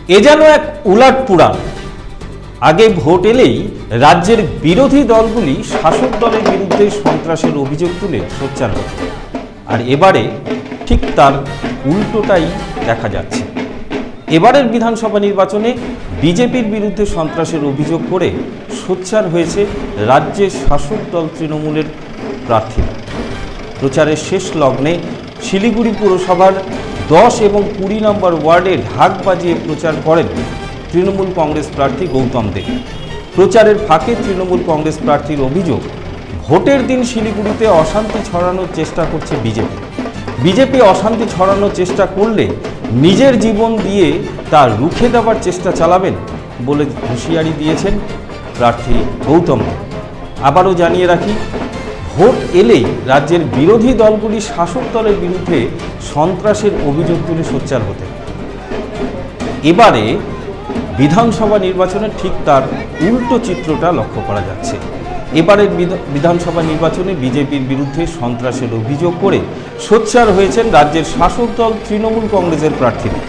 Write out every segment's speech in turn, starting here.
এ যেন এক উলাট পুরাণ। আগে ভোট এলেই রাজ্যের বিরোধী দলগুলি শাসক দলের বিরুদ্ধে সন্ত্রাসের অভিযোগ তুলে সোচ্চার হতো, আর এবারে ঠিক তার উল্টোটাই দেখা যাচ্ছে। এবারের বিধানসভা নির্বাচনে বিজেপির বিরুদ্ধে সন্ত্রাসের অভিযোগ করে সোচ্চার হয়েছে রাজ্যের শাসক দল তৃণমূলের প্রার্থীরা। প্রচারের শেষ লগ্নে শিলিগুড়ি পুরসভার 10 এবং 20 নম্বর ওয়ার্ডে ঢাক বাজিয়ে প্রচার করেন তৃণমূল কংগ্রেস প্রার্থী গৌতম দেব। প্রচারের ফাঁকে তৃণমূল কংগ্রেস প্রার্থীর অভিযোগ, ভোটের দিন শিলিগুড়িতে অশান্তি ছড়ানোর চেষ্টা করছে বিজেপি অশান্তি ছড়ানোর চেষ্টা করলে নিজের জীবন দিয়ে তা রুখে দেওয়ার চেষ্টা চালাবেন বলে হুঁশিয়ারি দিয়েছেন প্রার্থী গৌতম দেব। আবারও জানিয়ে রাখি, ভোট এলেই রাজ্যের বিরোধী দলগুলি শাসক দলের বিরুদ্ধে সন্ত্রাসের অভিযোগ তুলে সোচ্চার হতে। এবারে বিধানসভা নির্বাচনে ঠিক তার উল্টো চিত্রটা লক্ষ্য করা যাচ্ছে। এবারের বিধানসভা নির্বাচনে বিজেপির বিরুদ্ধে সন্ত্রাসের অভিযোগ করে সোচ্চার হয়েছেন রাজ্যের শাসক দল তৃণমূল কংগ্রেসের প্রার্থীরা।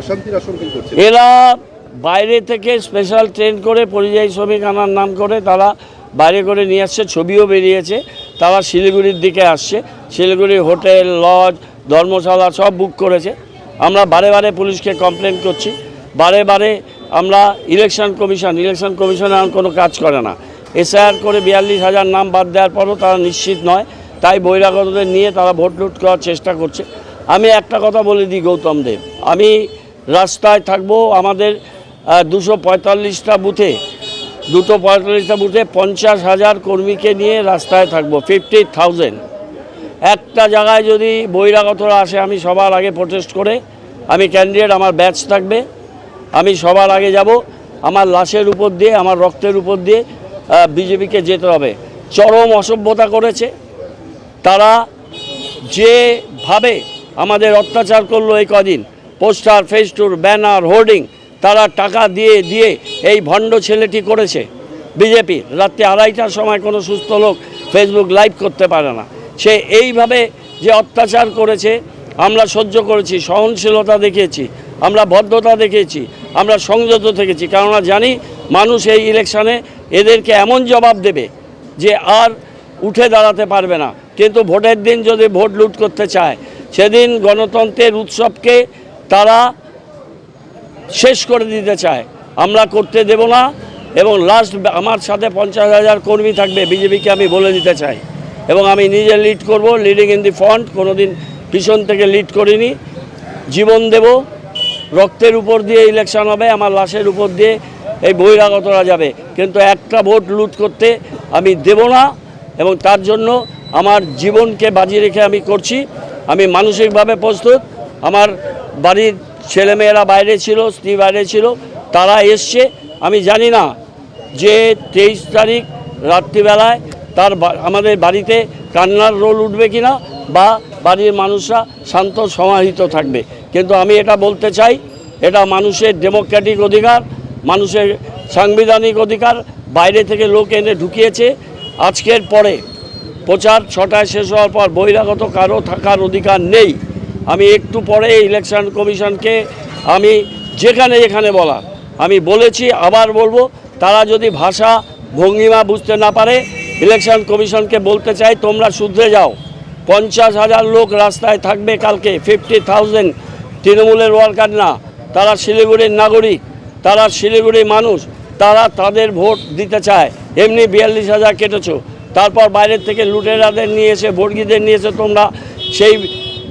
অশান্তির আশঙ্কা করছে এরা বাইরে থেকে স্পেশাল ট্রেন করে পরিযায়ী শ্রমিক আনার নাম করে তারা বাইরে করে নিয়ে আসছে, ছবিও বেরিয়েছে। তারা শিলিগুড়ির দিকে আসছে, শিলিগুড়ি হোটেল, লজ, ধর্মশালা সব বুক করেছে। আমরা বারে বারে পুলিশকে কমপ্লেন করছি, বারে বারে আমরা ইলেকশন কমিশনে আর কোনো কাজ করে না। এসআইআর করে 42,000 নাম বাদ দেওয়ার পরও তারা নিশ্চিত নয়, তাই বহিরাগতদের নিয়ে তারা ভোট লুট করার চেষ্টা করছে। আমি একটা কথা বলে দিই গৌতম দেব, আমি রাস্তায় থাকবো। আমাদের 245টা বুথে 50,000 কর্মীকে নিয়ে রাস্তায় থাকবো, 50,000। একটা জায়গায় যদি বহিরাগতরা আসে, আমি সবার আগে প্রোটেস্ট করে, আমি ক্যান্ডিডেট, আমার ব্যাচ থাকবে, আমি সবার আগে যাব। আমার লাশের উপর দিয়ে, আমার রক্তের উপর দিয়ে বিজেপিকে যেতে হবে। চরম অসভ্যতা করেছে তারা, যেভাবে আমাদের অত্যাচার করলো এই কদিন, পোস্টার, ফেস্টুন, ব্যানার, হোর্ডিং তারা টাকা দিয়ে দিয়ে এই ভণ্ড ছেলেটি করেছে। বিজেপির রাত্রি 2:30টার সময় কোনো সুস্থ লোক ফেসবুক লাইভ করতে পারে না। সে এইভাবে যে অত্যাচার করেছে আমরা সহ্য করেছি, সহনশীলতা দেখিয়েছি, আমরা ভদ্রতা দেখিয়েছি, আমরা সংযত থেকেছি। কেননা জানি মানুষ এই ইলেকশানে এদেরকে এমন জবাব দেবে যে আর উঠে দাঁড়াতে পারবে না। কিন্তু ভোটের দিন যদি ভোট লুট করতে চায়, সেদিন গণতন্ত্রের উৎসবকে তারা শেষ করে দিতে চায়, আমরা করতে দেব না। এবং লাস্ট আমার সাথে 50,000 কর্মী থাকবে বিজেপিকে, আমি বলে দিতে চাই। এবং আমি নিজে লিড করব, লিডিং ইন দি ফ্রন্ট, কোনো দিন পিছন থেকে লিড করিনি। জীবন দেব, রক্তের উপর দিয়ে ইলেকশন হবে, আমার লাশের উপর দিয়ে এই বহিরাগতরা যাবে, কিন্তু একটা ভোট লুট করতে আমি দেব না। এবং তার জন্য আমার জীবনকে বাজি রেখে আমি করছি। আমি মানসিকভাবে প্রস্তুত। আমার বাড়ির ছেলেমেয়েরা বাইরে ছিল, স্ত্রী বাইরে ছিল, তারা এসছে। আমি জানি না যে 23 তারিখ রাত্রিবেলায় আমাদের বাড়িতে কান্নার রোল উঠবে কিনা, বা বাড়ির মানুষরা শান্ত সমাহিত থাকবে। কিন্তু আমি এটা বলতে চাই, এটা মানুষের ডেমোক্রেটিক অধিকার, মানুষের সাংবিধানিক অধিকার। বাইরে থেকে লোক এনে ঢুকিয়েছে। আজকের পরে প্রচার 6টায় শেষ হওয়ার পর বহিরাগত কারো থাকার অধিকার নেই। আমি একটু পরে ইলেকশন কমিশনকে আমি যেখানে বলা আমি বলেছি, আবার বলবো, তারা যদি ভাষা ভঙ্গিমা বুঝতে না পারে, ইলেকশন কমিশনকে বলতে চাই, তোমরা শুধরে যাও। 50,000 লোক রাস্তায় থাকবে কালকে, 50,000 তৃণমূলের ওয়ার্কার না, তারা শিলিগুড়ির নাগরিক, তারা শিলিগুড়ির মানুষ, তারা তাদের ভোট দিতে চায়। এমনি 42,000 কেটেছো, তারপর বাইরের থেকে লুটেরাদের নিয়ে এসে, বর্গীদের নিয়ে এসে তোমরা সেই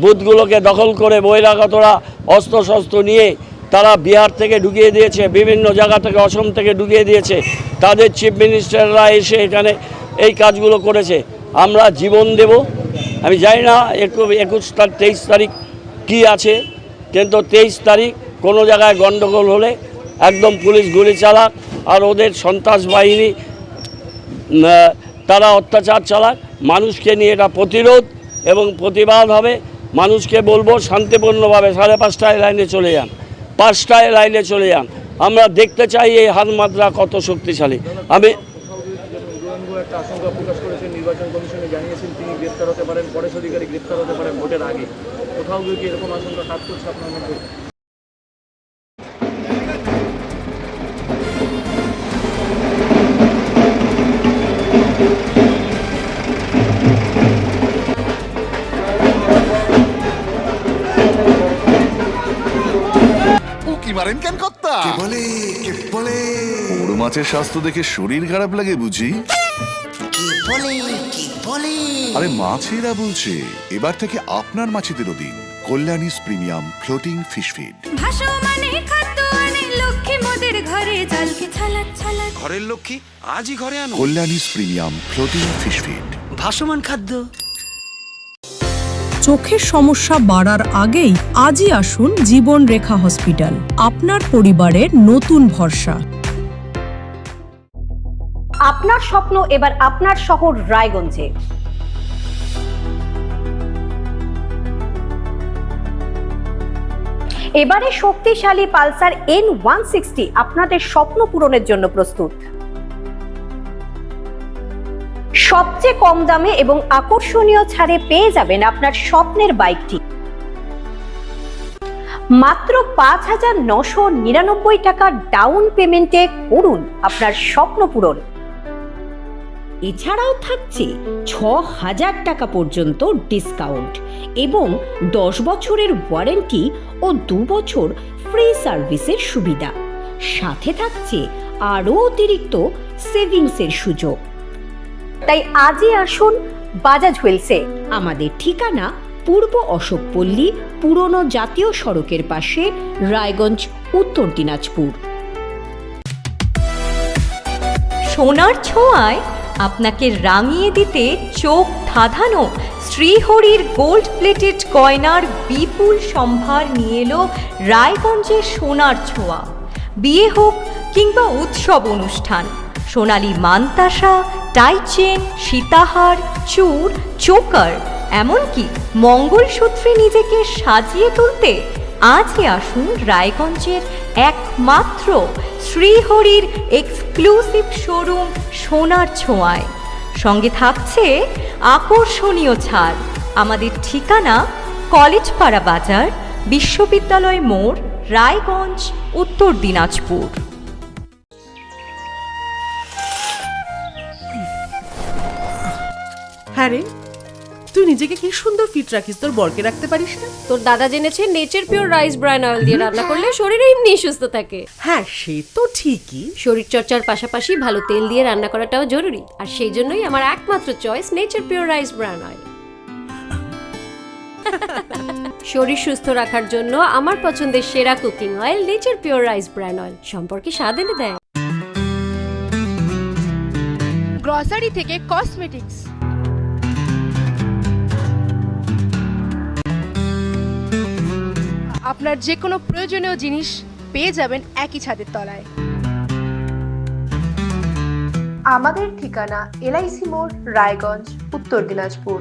বুথগুলোকে দখল করে বহিরাগতরা অস্ত্রশস্ত্র নিয়ে তারা বিহার থেকে ঢুকিয়ে দিয়েছে, বিভিন্ন জায়গা থেকে, অসম থেকে ঢুকিয়ে দিয়েছে। তাদের চিফ মিনিস্টাররা এসে এখানে এই কাজগুলো করেছে। আমরা জীবন দেব। আমি জানি না 23 তারিখ কী আছে, কিন্তু 23 তারিখ কোনো জায়গায় গণ্ডগোল হলে একদম পুলিশ গুলি চালাক, আর ওদের সন্ত্রাস বাহিনী তারা অত্যাচার চালাক, মানুষকে নিয়ে এটা প্রতিরোধ এবং প্রতিবাদ হবে। মানুষকে বলবো শান্তিপূর্ণভাবে 5:30টায় লাইনে চলে যান, 5টায় লাইনে চলে যান। আমরা দেখতে চাই এই হাত মাত্রা কত শক্তিশালী। আমি একটা আশঙ্কা প্রকাশ করেছেন, নির্বাচন কমিশনে জানিয়েছেন তিনি গ্রেফতার হতে পারেন, পরেশ অধিকারী গ্রেফতার হতে পারেন ভোটের আগে। কোথাও গিয়ে কি এরকম আশঙ্কা কাজ করছে আপনার মধ্যে? উকি মারেন কেন কর্তা? কে বলে বড় মাছের স্বাস্থ্য দেখে শরীর খারাপ লাগে বুঝি? আরে মাছেরা বলছে এবার থেকে আপনার মাছেদেরও দিন কল্যাণীস প্রিমিয়াম ফ্লোটিং ফিশ ফিড। ঘরের লক্ষ্মী আজই ঘরে আনো কল্যাণীস প্রিমিয়াম ফ্লোটিং ফিশ ফিড। ভাসমান খাদ্য। চোখের সমস্যা বাড়ার আগেই আজই আসুন জীবন রেখা হসপিটাল, আপনার পরিবারের নতুন ভরসা। আপনার স্বপ্ন এবার আপনার শহর রায়গঞ্জে। এবারে শক্তিশালী পালসার N160 আপনাদের স্বপ্ন পূরণের জন্য প্রস্তুত। সবচেয়ে কম দামে এবং আকর্ষণীয় ছাড়ে পেয়ে যাবেন আপনার স্বপ্নের বাইকটি মাত্র 5,999 টাকা ডাউন পেমেন্টে করুন আপনার স্বপ্ন পূরণ। এছাড়াও থাকছে 6,000 টাকা পর্যন্ত ডিসকাউন্ট এবং 10 বছরের ওয়ারেন্টি ও 2 বছর ফ্রি সার্ভিসের সুবিধা। সাথে থাকছে আরও অতিরিক্ত সেভিংসের সুযোগ। তাই আজই আসুন বাজাজ হুইলসে। আমাদের ঠিকানা পূর্ব অশোকপল্লী, পুরনো জাতীয় সড়কের পাশে, রায়গঞ্জ, উত্তর দিনাজপুর। সোনার ছোঁয়ায় আপনাকে রাঙিয়ে দিতে চোখ ধাঁধানো শ্রীহরির গোল্ড প্লেটেড গয়নার বিপুল সম্ভার নিয়ে এলো রায়গঞ্জের সোনার ছোঁয়া। বিয়ে হোক কিংবা উৎসব অনুষ্ঠান, সোনালী মানতাসা, টাইচেন, সীতাহার, চূড়, চোকার, এমনকি মঙ্গলসূত্রে নিজেকে সাজিয়ে তুলতে আজই আসুন রায়গঞ্জের একমাত্র শ্রীহরির এক্সক্লুসিভ শোরুম সোনার ছোঁয়ায়। সঙ্গে থাকছে আকর্ষণীয় ছাড়। আমাদের ঠিকানা কলেজপাড়া বাজার, বিশ্ববিদ্যালয় মোড়, রায়গঞ্জ, উত্তর দিনাজপুর। হ্যাঁ রে, তুই নিজেকে কি সুন্দর ফিট রাখিস, তোর বরকে রাখতে পারিস না? তোর দাদা জেনেছে nature pure rice bran oil দিয়ে রান্না করলে শরীর এমনি সুস্থ থাকে। হ্যাঁ সে তো ঠিকই, শরীর চর্চার পাশাপাশি ভালো তেল দিয়ে রান্না করাটাও জরুরি, আর সেই জন্যই আমার একমাত্র choice nature pure rice bran oil. শরীর সুস্থ রাখার জন্য আমার পছন্দের সেরা cooking oil nature pure rice bran oil, সম্পর্কে স্বাদ এনে দেয়। গ্রসারি থেকে কসমেটিক্স, আপনার যে কোনো প্রয়োজনীয় জিনিস পেয়ে যাবেন একই ছাদের তলায়। আমাদের ঠিকানা LIC মোড়, রায়গঞ্জ, উত্তর দিনাজপুর।